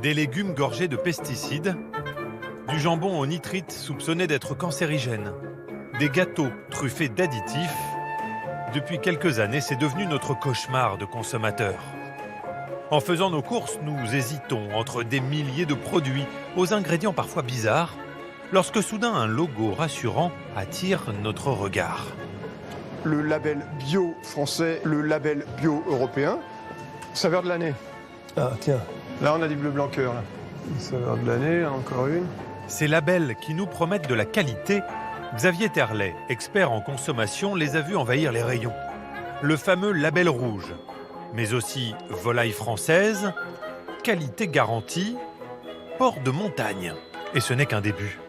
Des légumes gorgés de pesticides, du jambon au nitrite soupçonné d'être cancérigène, des gâteaux truffés d'additifs. Depuis quelques années, c'est devenu notre cauchemar de consommateurs. En faisant nos courses, nous hésitons entre des milliers de produits aux ingrédients parfois bizarres, lorsque soudain un logo rassurant attire notre regard. Le label bio français, le label bio européen, saveur de l'année. Ah tiens, Là, on a du bleu blanc cœur. Là. Saveur de l'année, encore une. Ces labels qui nous promettent de la qualité, Xavier Terlet, expert en consommation, les a vus envahir les rayons. Le fameux label rouge, mais aussi volaille française, qualité garantie, porc de montagne. Et ce n'est qu'un début.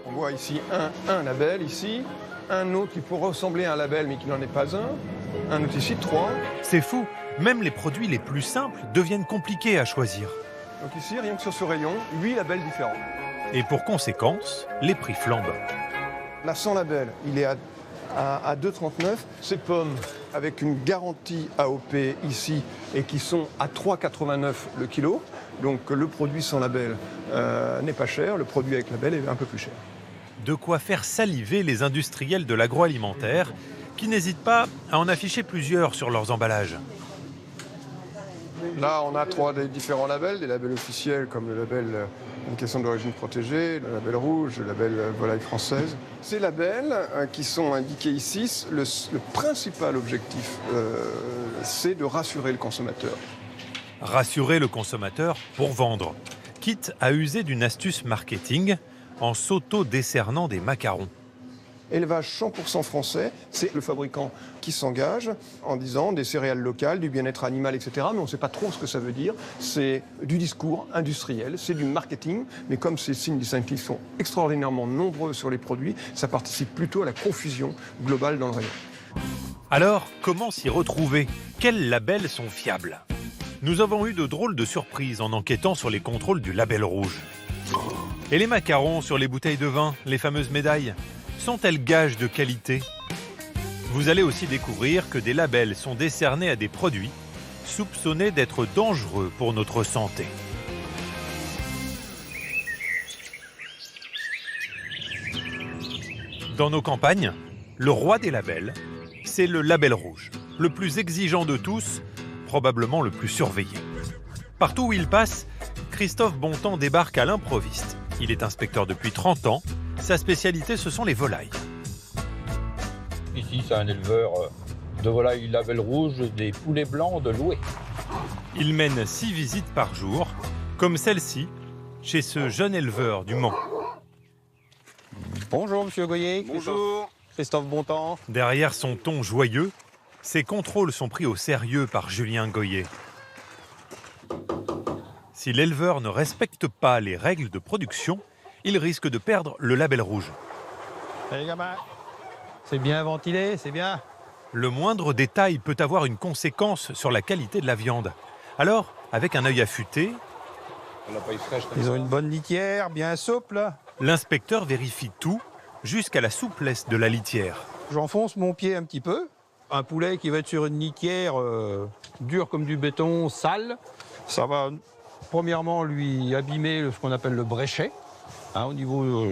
On voit ici un label, ici, un autre qui pourrait ressembler à un label mais qui n'en est pas un autre ici, 3. C'est fou, même les produits les plus simples deviennent compliqués à choisir. Donc ici, rien que sur ce rayon, 8 labels différents. Et pour conséquence, les prix flambent. Là, sans label, il est à 2,39. Ces pommes, avec une garantie AOP ici, et qui sont à 3,89 le kilo. Donc le produit sans label n'est pas cher, le produit avec label est un peu plus cher. De quoi faire saliver les industriels de l'agroalimentaire qui n'hésitent pas à en afficher plusieurs sur leurs emballages. Là, on a 3 des différents labels, des labels officiels comme le label indication d'origine protégée, le label rouge, le label volaille française. Ces labels qui sont indiqués ici, le principal objectif, c'est de rassurer le consommateur. Rassurer le consommateur pour vendre, quitte à user d'une astuce marketing en s'auto-décernant des macarons. Élevage 100% français, c'est le fabricant qui s'engage en disant des céréales locales, du bien-être animal, etc. Mais on ne sait pas trop ce que ça veut dire. C'est du discours industriel, c'est du marketing. Mais comme ces signes distinctifs sont extraordinairement nombreux sur les produits, ça participe plutôt à la confusion globale dans le rayon. Alors, comment s'y retrouver? Quels labels sont fiables? Nous avons eu de drôles de surprises en enquêtant sur les contrôles du label rouge. Et les macarons sur les bouteilles de vin, les fameuses médailles, sont-elles gages de qualité? Vous allez aussi découvrir que des labels sont décernés à des produits soupçonnés d'être dangereux pour notre santé. Dans nos campagnes, le roi des labels, c'est le label rouge, le plus exigeant de tous, probablement le plus surveillé. Partout où il passe, Christophe Bontemps débarque à l'improviste. Il est inspecteur depuis 30 ans. Sa spécialité, ce sont les volailles. Ici, c'est un éleveur de volailles label rouge, des poulets blancs de Loué. Il mène 6 visites par jour, comme celle-ci, chez ce jeune éleveur du Mans. Bonjour, monsieur Goyer. Bonjour. Christophe Bontemps. Derrière son ton joyeux, ses contrôles sont pris au sérieux par Julien Goyer. Si l'éleveur ne respecte pas les règles de production, il risque de perdre le label rouge. Allez, gamin. C'est bien ventilé, c'est bien. Le moindre détail peut avoir une conséquence sur la qualité de la viande. Alors, avec un œil affûté, Ils ont une bonne litière, bien souple. l'inspecteur vérifie tout jusqu'à la souplesse de la litière. J'enfonce mon pied un petit peu. Un poulet qui va être sur une litière dure comme du béton, sale, ça va premièrement lui abîmer ce qu'on appelle le bréchet. Au niveau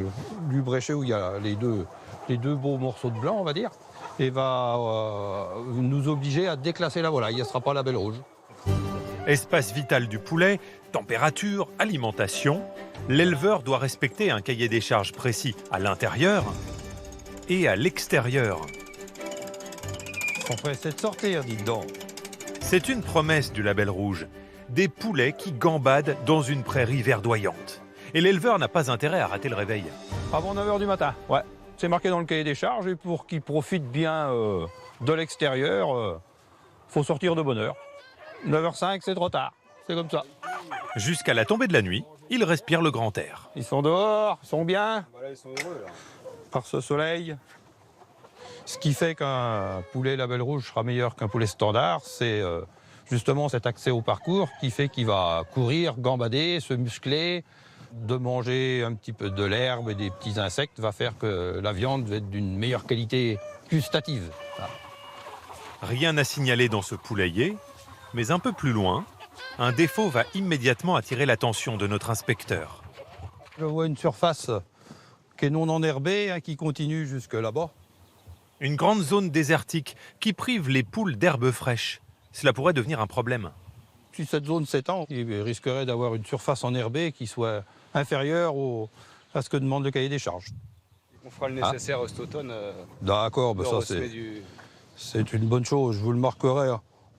du bréchet où il y a les deux beaux morceaux de blanc, on va dire, et va nous obliger à déclasser la volaille. Il ne sera pas label rouge. Espace vital du poulet, température, alimentation, l'éleveur doit respecter un cahier des charges précis à l'intérieur et à l'extérieur. On pressait de sortir, dites donc. C'est une promesse du label rouge, des poulets qui gambadent dans une prairie verdoyante. Et l'éleveur n'a pas intérêt à rater le réveil. Avant 9h du matin, ouais. C'est marqué dans le cahier des charges et pour qu'ils profitent bien de l'extérieur, faut sortir de bonne heure. 9h05, c'est trop tard. C'est comme ça. Jusqu'à la tombée de la nuit, il respire le grand air. Ils sont dehors, ils sont bien. Ils sont heureux, là. Par ce soleil. Ce qui fait qu'un poulet label rouge sera meilleur qu'un poulet standard, c'est justement cet accès au parcours qui fait qu'il va courir, gambader, se muscler. De manger un petit peu de l'herbe et des petits insectes va faire que la viande va être d'une meilleure qualité gustative. Voilà. Rien à signaler dans ce poulailler, mais un peu plus loin, Un défaut va immédiatement attirer l'attention de notre inspecteur. Je vois une surface qui est non enherbée, qui continue jusque là-bas. Une grande zone désertique qui prive les poules d'herbes fraîches. Cela pourrait devenir un problème. Si cette zone s'étend, il risquerait d'avoir une surface enherbée qui soit inférieure à ce que demande le cahier des charges. On fera le nécessaire cet automne. D'accord, ça c'est une bonne chose. Je vous le marquerai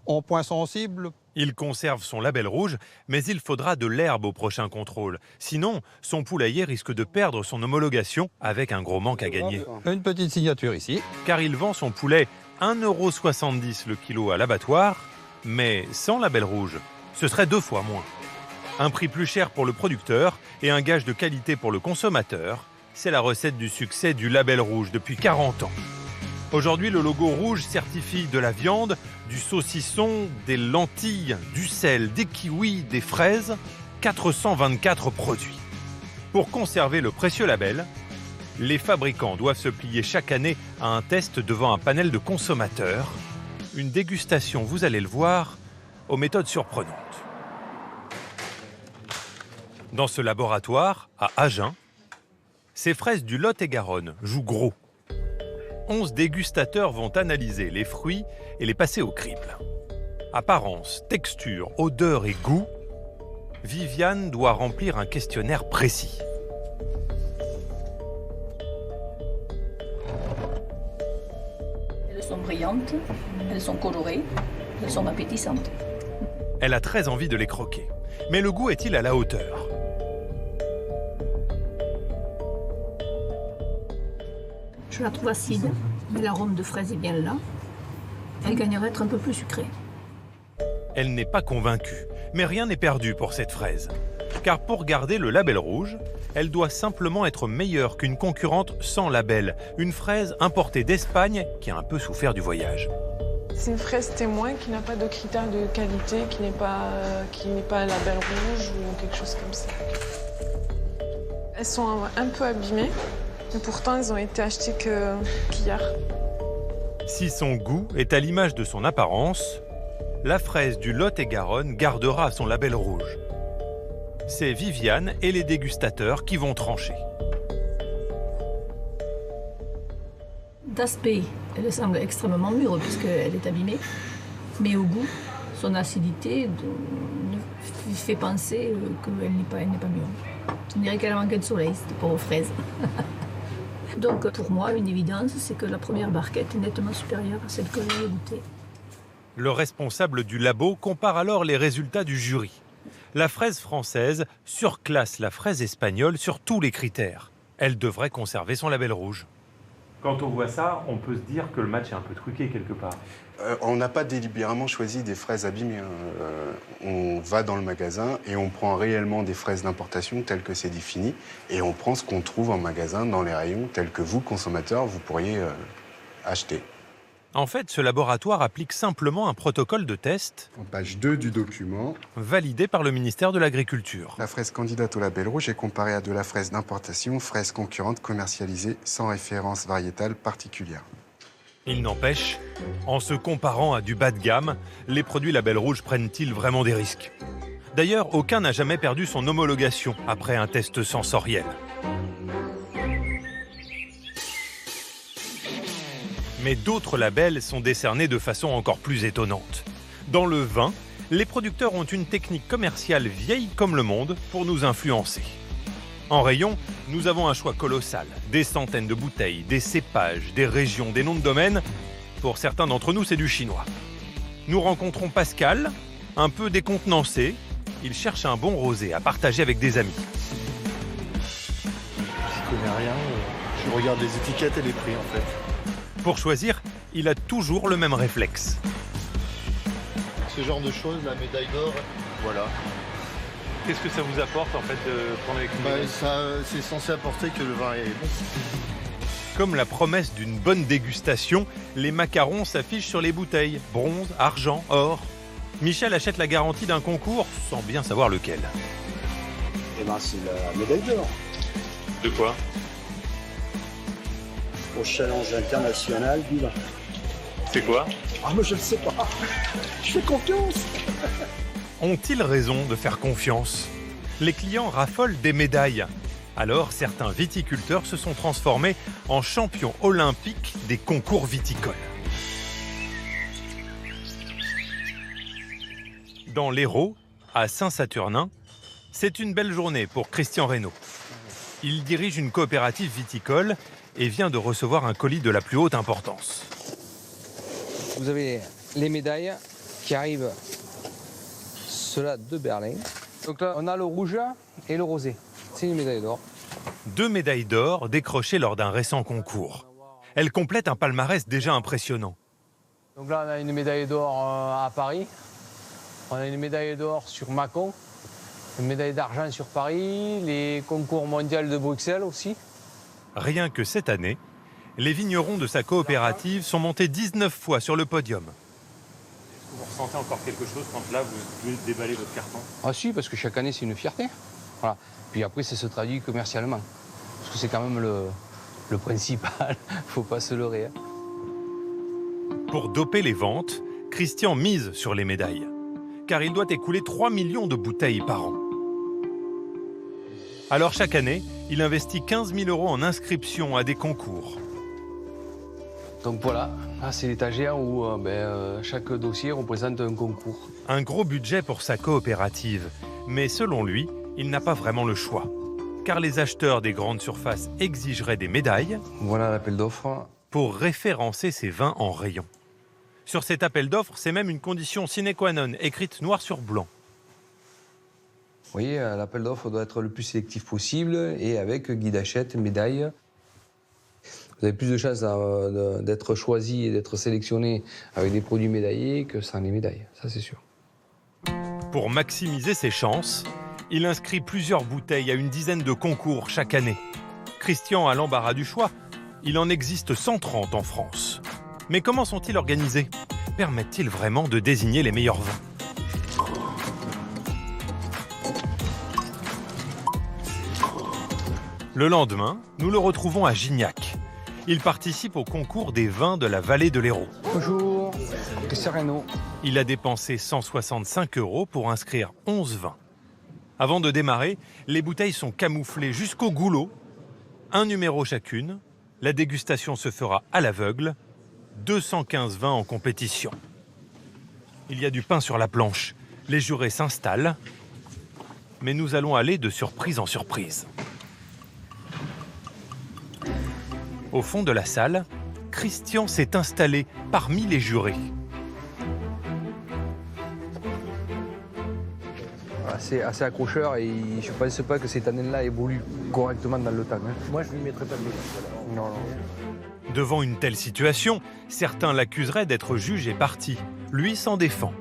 en point sensible. Il conserve son label rouge, mais il faudra de l'herbe au prochain contrôle. Sinon, son poulailler risque de perdre son homologation avec un gros manque à gagner. Une petite signature ici. Car il vend son poulet 1,70 € le kilo à l'abattoir, mais sans label rouge, ce serait 2 fois moins. Un prix plus cher pour le producteur et un gage de qualité pour le consommateur, c'est la recette du succès du label rouge depuis 40 ans. Aujourd'hui, le logo rouge certifie de la viande, du saucisson, des lentilles, du sel, des kiwis, des fraises, 424 produits. Pour conserver le précieux label, les fabricants doivent se plier chaque année à un test devant un panel de consommateurs. Une dégustation, vous allez le voir, aux méthodes surprenantes. Dans ce laboratoire, à Agen, ces fraises du Lot-et-Garonne jouent gros. 11 dégustateurs vont analyser les fruits et les passer au crible. Apparence, texture, odeur et goût, Viviane doit remplir un questionnaire précis. Elles sont brillantes, elles sont colorées, elles sont appétissantes. Elle a très envie de les croquer. Mais le goût est-il à la hauteur ? Je la trouve acide, mais l'arôme de fraise est bien là. Elle gagnerait à être un peu plus sucrée. Elle n'est pas convaincue, mais rien n'est perdu pour cette fraise. Car pour garder le label rouge, elle doit simplement être meilleure qu'une concurrente sans label, une fraise importée d'Espagne qui a un peu souffert du voyage. C'est une fraise témoin qui n'a pas de critères de qualité, qui n'est pas label rouge ou quelque chose comme ça. Elles sont un peu abîmées, mais pourtant elles ont été achetées qu'hier. Si son goût est à l'image de son apparence, la fraise du Lot-et-Garonne gardera son label rouge. C'est Viviane et les dégustateurs qui vont trancher. D'aspect, elle semble extrêmement mûre puisqu'elle est abîmée. Mais au goût, son acidité fait penser qu'elle n'est pas mûre. On dirait qu'elle a manqué de soleil, cette pauvre fraise. Donc pour moi, une évidence, c'est que la première barquette est nettement supérieure à celle que j'ai goûtée. Le responsable du labo compare alors les résultats du jury. La fraise française surclasse la fraise espagnole sur tous les critères. Elle devrait conserver son label rouge. Quand on voit ça, on peut se dire que le match est un peu truqué quelque part. On n'a pas délibérément choisi des fraises abîmées. On va dans le magasin et on prend réellement des fraises d'importation telles que c'est défini et on prend ce qu'on trouve en magasin dans les rayons tels que vous, consommateurs, vous pourriez acheter. En fait, ce laboratoire applique simplement un protocole de test En page 2 du document, validé par le ministère de l'Agriculture. la fraise candidate au label rouge est comparée à de la fraise d'importation, fraise concurrente commercialisée sans référence variétale particulière. Il n'empêche, en se comparant à du bas de gamme, les produits label rouge prennent-ils vraiment des risques ? D'ailleurs, aucun n'a jamais perdu son homologation après un test sensoriel. Mais d'autres labels sont décernés de façon encore plus étonnante. Dans le vin, les producteurs ont une technique commerciale vieille comme le monde pour nous influencer. En rayon, nous avons un choix colossal. Des centaines de bouteilles, des cépages, des régions, des noms de domaine. Pour certains d'entre nous, c'est du chinois. Nous rencontrons Pascal, un peu décontenancé. Il cherche un bon rosé à partager avec des amis. Je connais rien, je regarde les étiquettes et les prix en fait. Pour choisir, il a toujours le même réflexe. Ce genre de choses, la médaille d'or, voilà. Qu'est-ce que ça vous apporte en fait de prendre avec une C'est censé apporter que le vin est bon. Comme la promesse d'une bonne dégustation, les macarons s'affichent sur les bouteilles. Bronze, argent, or. Michel achète la garantie d'un concours sans bien savoir lequel. Eh ben, c'est la médaille d'or De quoi ? au challenge international du vin. C'est quoi ? Ah, moi je ne sais pas. Je fais confiance. Ont-ils raison de faire confiance? Les clients raffolent des médailles. Alors, certains viticulteurs se sont transformés en champions olympiques des concours viticoles. Dans l'Hérault, à Saint-Saturnin, c'est une belle journée pour Christian Reynaud. Il dirige une coopérative viticole et vient de recevoir un colis de la plus haute importance. Vous avez les médailles qui arrivent, ceux-là de Berlin. Donc là, on a le rouge et le rosé. C'est une médaille d'or. 2 médailles d'or décrochées lors d'un récent concours. Elles complètent un palmarès déjà impressionnant. Donc là, on a une médaille d'or à Paris. On a une médaille d'or sur Mâcon. Une médaille d'argent sur Paris. Les concours mondiaux de Bruxelles aussi. Rien que cette année, les vignerons de sa coopérative sont montés 19 fois sur le podium. Est-ce que vous ressentez encore quelque chose quand là, vous devez déballer votre carton? Ah si, parce que chaque année, c'est une fierté. Voilà. Puis après, ça se traduit commercialement. Parce que c'est quand même le principal. Faut pas se leurrer. Hein. Pour doper les ventes, Christian mise sur les médailles. Car il doit écouler 3 millions de bouteilles par an. Alors chaque année, il investit 15 000 € en inscription à des concours. Donc voilà, là c'est l'étagère où chaque dossier représente un concours. Un gros budget pour sa coopérative. Mais selon lui, il n'a pas vraiment le choix. Car les acheteurs des grandes surfaces exigeraient des médailles. Voilà l'appel d'offres. Pour référencer ses vins en rayon. Sur cet appel d'offres, c'est même une condition sine qua non, écrite noir sur blanc. Oui, l'appel d'offres doit être le plus sélectif possible et avec guide achète, médaille. Vous avez plus de chances d'être choisi et d'être sélectionné avec des produits médaillés que sans les médailles, ça c'est sûr. Pour maximiser ses chances, il inscrit plusieurs bouteilles à une dizaine de concours chaque année. Christian a l'embarras du choix. Il en existe 130 en France. Mais comment sont-ils organisés? Permettent-ils vraiment de désigner les meilleurs vins? Le lendemain, nous le retrouvons à Gignac. Il participe au concours des vins de la vallée de l'Hérault. Bonjour, Christian Reynaud. Il a dépensé 165 € pour inscrire 11 vins. Avant de démarrer, les bouteilles sont camouflées jusqu'au goulot. Un numéro chacune. La dégustation se fera à l'aveugle. 215 vins en compétition. Il y a du pain sur la planche. Les jurés s'installent. Mais nous allons aller de surprise en surprise. Au fond de la salle, Christian s'est installé parmi les jurés. C'est assez accrocheur et je ne pense pas que cette année-là évolue correctement dans le temps. Hein. Moi, je ne lui mettrai pas de médaille. Non, non. Devant une telle situation, certains l'accuseraient d'être juge et parti. Lui s'en défend.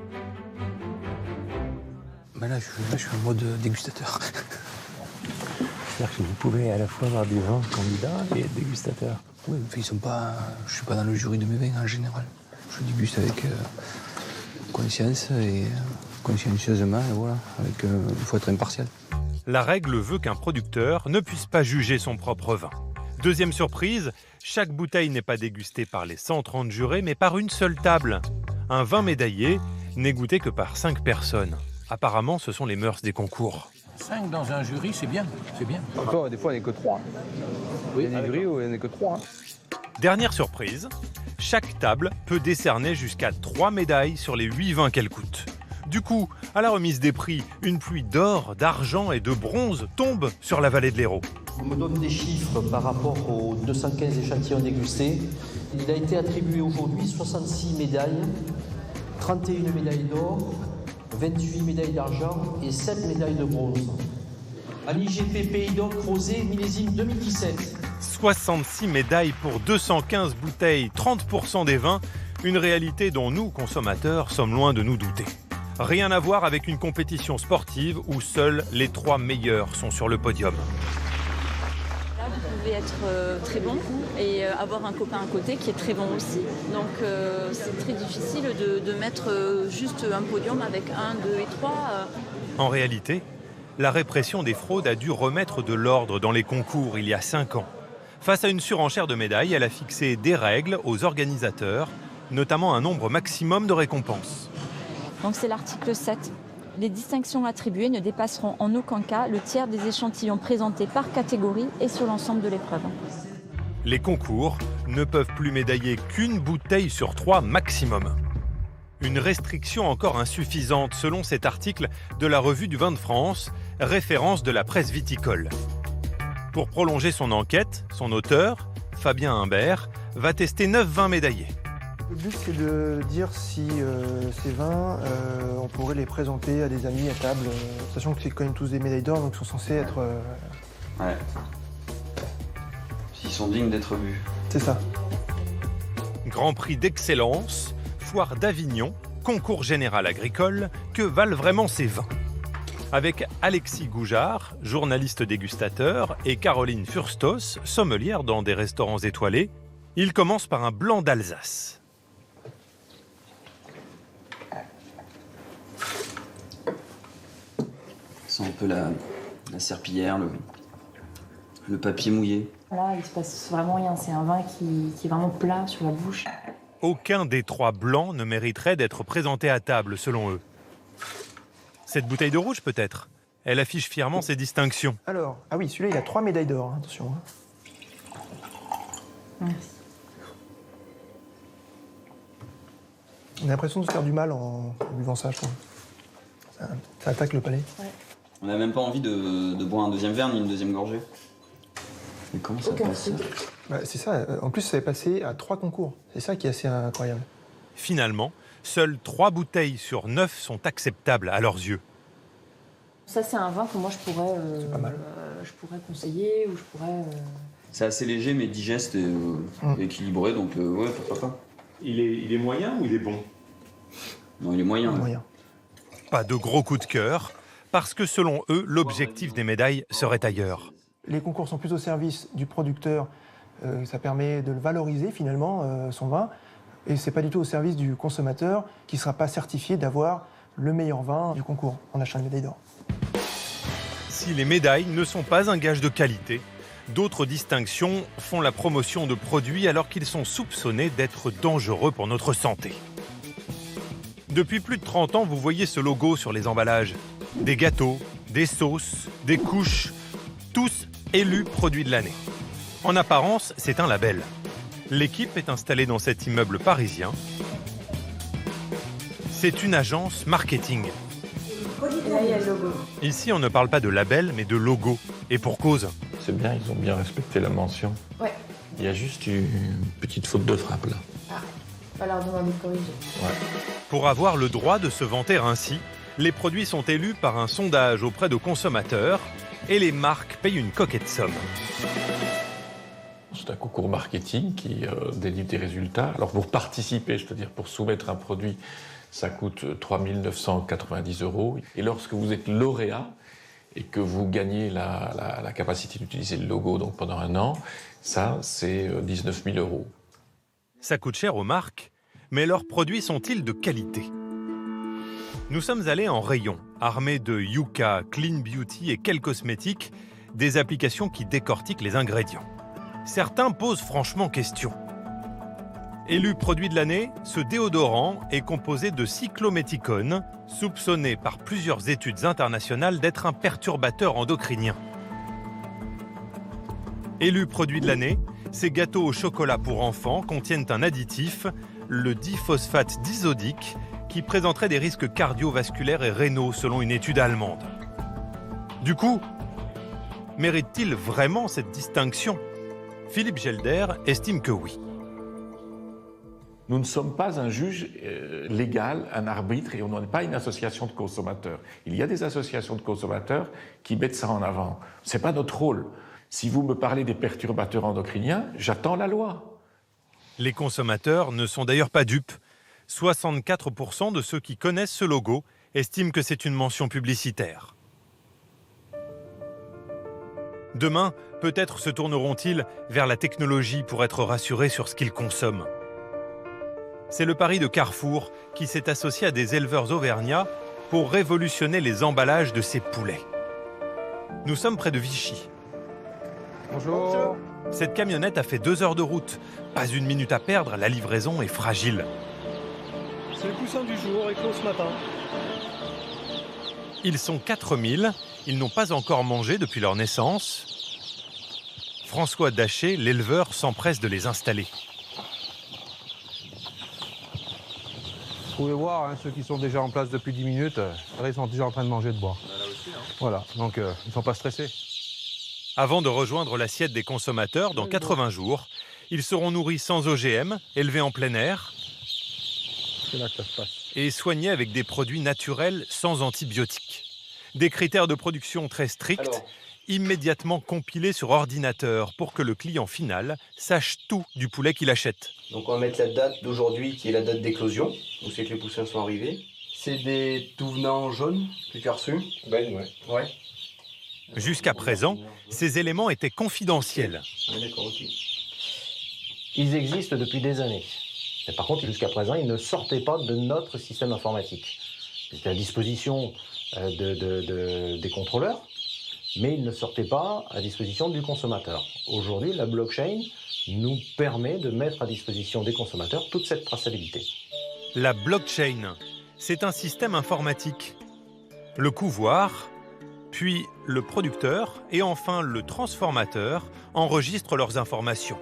Mais là, je suis en mode dégustateur. C'est-à-dire que vous pouvez à la fois avoir des vins candidats et être dégustateur. Oui, ils sont pas. Je suis pas dans le jury de mes vins en général. Je déguste avec conscience et consciencieusement, et voilà. Il faut être impartial. La règle veut qu'un producteur ne puisse pas juger son propre vin. Deuxième surprise, chaque bouteille n'est pas dégustée par les 130 jurés, mais par une seule table. Un vin médaillé n'est goûté que par 5 personnes. Apparemment, ce sont les mœurs des concours. 5 dans un jury, c'est bien, c'est bien. Encore, des fois, il n'y en a que 3. Oui, il y a des jurys où il n'y en a que 3. Dernière surprise, chaque table peut décerner jusqu'à 3 médailles sur les 8 vins qu'elle coûte. Du coup, à la remise des prix, une pluie d'or, d'argent et de bronze tombe sur la vallée de l'Hérault. On me donne des chiffres par rapport aux 215 échantillons dégustés. Il a été attribué aujourd'hui 66 médailles, 31 médailles d'or, 28 médailles d'argent et 7 médailles de bronze. À l'IGP Pays d'Oc Rosé, millésime 2017. 66 médailles pour 215 bouteilles, 30% des vins, une réalité dont nous, consommateurs, sommes loin de nous douter. Rien à voir avec une compétition sportive où seuls les 3 meilleurs sont sur le podium. Là, vous pouvez être très bon et avoir un copain à côté qui est très bon aussi. Donc c'est très difficile de mettre juste un podium avec 1, 2 et 3. En réalité, la répression des fraudes a dû remettre de l'ordre dans les concours il y a 5 ans. Face à une surenchère de médailles, elle a fixé des règles aux organisateurs, notamment un nombre maximum de récompenses. Donc c'est l'article 7. Les distinctions attribuées ne dépasseront en aucun cas le tiers des échantillons présentés par catégorie et sur l'ensemble de l'épreuve. Les concours ne peuvent plus médailler qu'une bouteille sur 3 maximum. Une restriction encore insuffisante selon cet article de la Revue du vin de France, référence de la presse viticole. Pour prolonger son enquête, son auteur, Fabien Humbert, va tester 9 vins médaillés. Le but, c'est de dire si ces vins, on pourrait les présenter à des amis à table, sachant que c'est quand même tous des médailles d'or, donc ils sont censés être... Ouais. S'ils sont dignes d'être vus. C'est ça. Grand prix d'excellence, foire d'Avignon, concours général agricole, que valent vraiment ces vins? Avec Alexis Goujard, journaliste dégustateur, et Caroline Furstos, sommelière dans des restaurants étoilés, il commence par un blanc d'Alsace. C'est un peu la serpillière, le papier mouillé. Là, il se passe vraiment rien. C'est un vin qui est vraiment plat sur la bouche. Aucun des 3 blancs ne mériterait d'être présenté à table, selon eux. Cette bouteille de rouge, peut-être? Elle affiche fièrement ses distinctions. Alors, ah oui, celui-là, il a 3 médailles d'or, hein, attention. Merci. On a l'impression de se faire du mal en buvant ça, je trouve. Ça attaque le palais. Ouais. On n'a même pas envie de boire un deuxième verre ni une deuxième gorgée. Mais comment ça passe? Bah, c'est ça. En plus, ça est passé à 3 concours. C'est ça qui est assez incroyable. Finalement, seules 3 bouteilles sur 9 sont acceptables à leurs yeux. Ça, c'est un vin que moi, je pourrais conseiller ou je pourrais... C'est assez léger mais digeste et équilibré, donc ouais, pourquoi pas. Il est moyen ou il est bon? Non, il est moyen. Pas de gros coup de cœur, parce que selon eux, l'objectif des médailles serait ailleurs. Les concours sont plus au service du producteur. Ça permet de le valoriser finalement, son vin. Et c'est pas du tout au service du consommateur qui ne sera pas certifié d'avoir le meilleur vin du concours en achetant une médaille d'or. Si les médailles ne sont pas un gage de qualité, d'autres distinctions font la promotion de produits alors qu'ils sont soupçonnés d'être dangereux pour notre santé. Depuis plus de 30 ans, vous voyez ce logo sur les emballages. Des gâteaux, des sauces, des couches, tous élus produits de l'année. En apparence, c'est un label. L'équipe est installée dans cet immeuble parisien. C'est une agence marketing. Et là, il y a le logo. Ici, on ne parle pas de label, mais de logo. Et pour cause. C'est bien, ils ont bien respecté la mention. Ouais. Il y a juste une petite faute de frappe, là. Ah, va leur demander de corriger. Ouais. Pour avoir le droit de se vanter ainsi, les produits sont élus par un sondage auprès de consommateurs et les marques payent une coquette somme. C'est un concours marketing qui délivre des résultats. Alors pour participer, c'est-à-dire pour soumettre un produit, ça coûte 3 990 €. Et lorsque vous êtes lauréat et que vous gagnez la capacité d'utiliser le logo donc pendant 1 an, ça c'est 19 000 €. Ça coûte cher aux marques, mais leurs produits sont-ils de qualité? Nous sommes allés en rayon, armés de Yuka, Clean Beauty et quelques cosmétiques, des applications qui décortiquent les ingrédients. Certains posent franchement question. Élu produit de l'année, ce déodorant est composé de cyclométhicone, soupçonné par plusieurs études internationales d'être un perturbateur endocrinien. Élu produit de l'année, ces gâteaux au chocolat pour enfants contiennent un additif, le diphosphate disodique, qui présenterait des risques cardiovasculaires et rénaux selon une étude allemande. Du coup, mérite-t-il vraiment cette distinction? Philippe Gelder estime que oui. Nous ne sommes pas un juge légal, un arbitre, et on n'est pas une association de consommateurs. Il y a des associations de consommateurs qui mettent ça en avant. Ce n'est pas notre rôle. Si vous me parlez des perturbateurs endocriniens, j'attends la loi. Les consommateurs ne sont d'ailleurs pas dupes. 64% de ceux qui connaissent ce logo estiment que c'est une mention publicitaire. Demain, peut-être se tourneront-ils vers la technologie pour être rassurés sur ce qu'ils consomment. C'est le pari de Carrefour qui s'est associé à des éleveurs auvergnats pour révolutionner les emballages de ces poulets. Nous sommes près de Vichy. Bonjour. Cette camionnette a fait 2 heures de route. Pas une minute à perdre, la livraison est fragile. C'est le poussin du jour, éclos ce matin. Ils sont 4000, ils n'ont pas encore mangé depuis leur naissance. François Daché, l'éleveur, s'empresse de les installer. Vous pouvez voir, hein, ceux qui sont déjà en place depuis 10 minutes, ils sont déjà en train de manger et de boire. Là aussi, hein. Voilà, donc ils ne sont pas stressés. Avant de rejoindre l'assiette des consommateurs, dans 80 jours, ils seront nourris sans OGM, élevés en plein air C'est là que ça se passe. et soignés avec des produits naturels sans antibiotiques. Des critères de production très stricts, immédiatement compilés sur ordinateur pour que le client final sache tout du poulet qu'il achète. Donc on va mettre la date d'aujourd'hui qui est la date d'éclosion, où c'est que les poussins sont arrivés. C'est des tout venants jaunes que tu as reçus? Ben ouais. Ouais. Jusqu'à présent, ces éléments étaient confidentiels. Ah, d'accord, ok. Ils existent depuis des années. Mais par contre, jusqu'à présent, ils ne sortaient pas de notre système informatique. C'était à disposition des contrôleurs, mais ils ne sortaient pas à disposition du consommateur. Aujourd'hui, la blockchain nous permet de mettre à disposition des consommateurs toute cette traçabilité. La blockchain, c'est un système informatique. Le couvoir, puis le producteur et enfin le transformateur enregistrent leurs informations.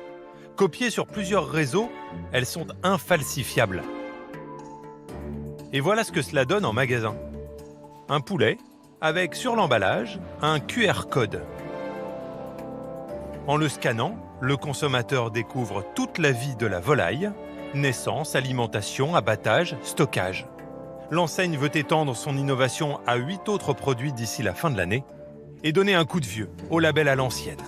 Copiées sur plusieurs réseaux, elles sont infalsifiables. Et voilà ce que cela donne en magasin. Un poulet avec sur l'emballage un QR code. En le scannant, le consommateur découvre toute la vie de la volaille, naissance, alimentation, abattage, stockage. L'enseigne veut étendre son innovation à 8 autres produits d'ici la fin de l'année et donner un coup de vieux au label à l'ancienne.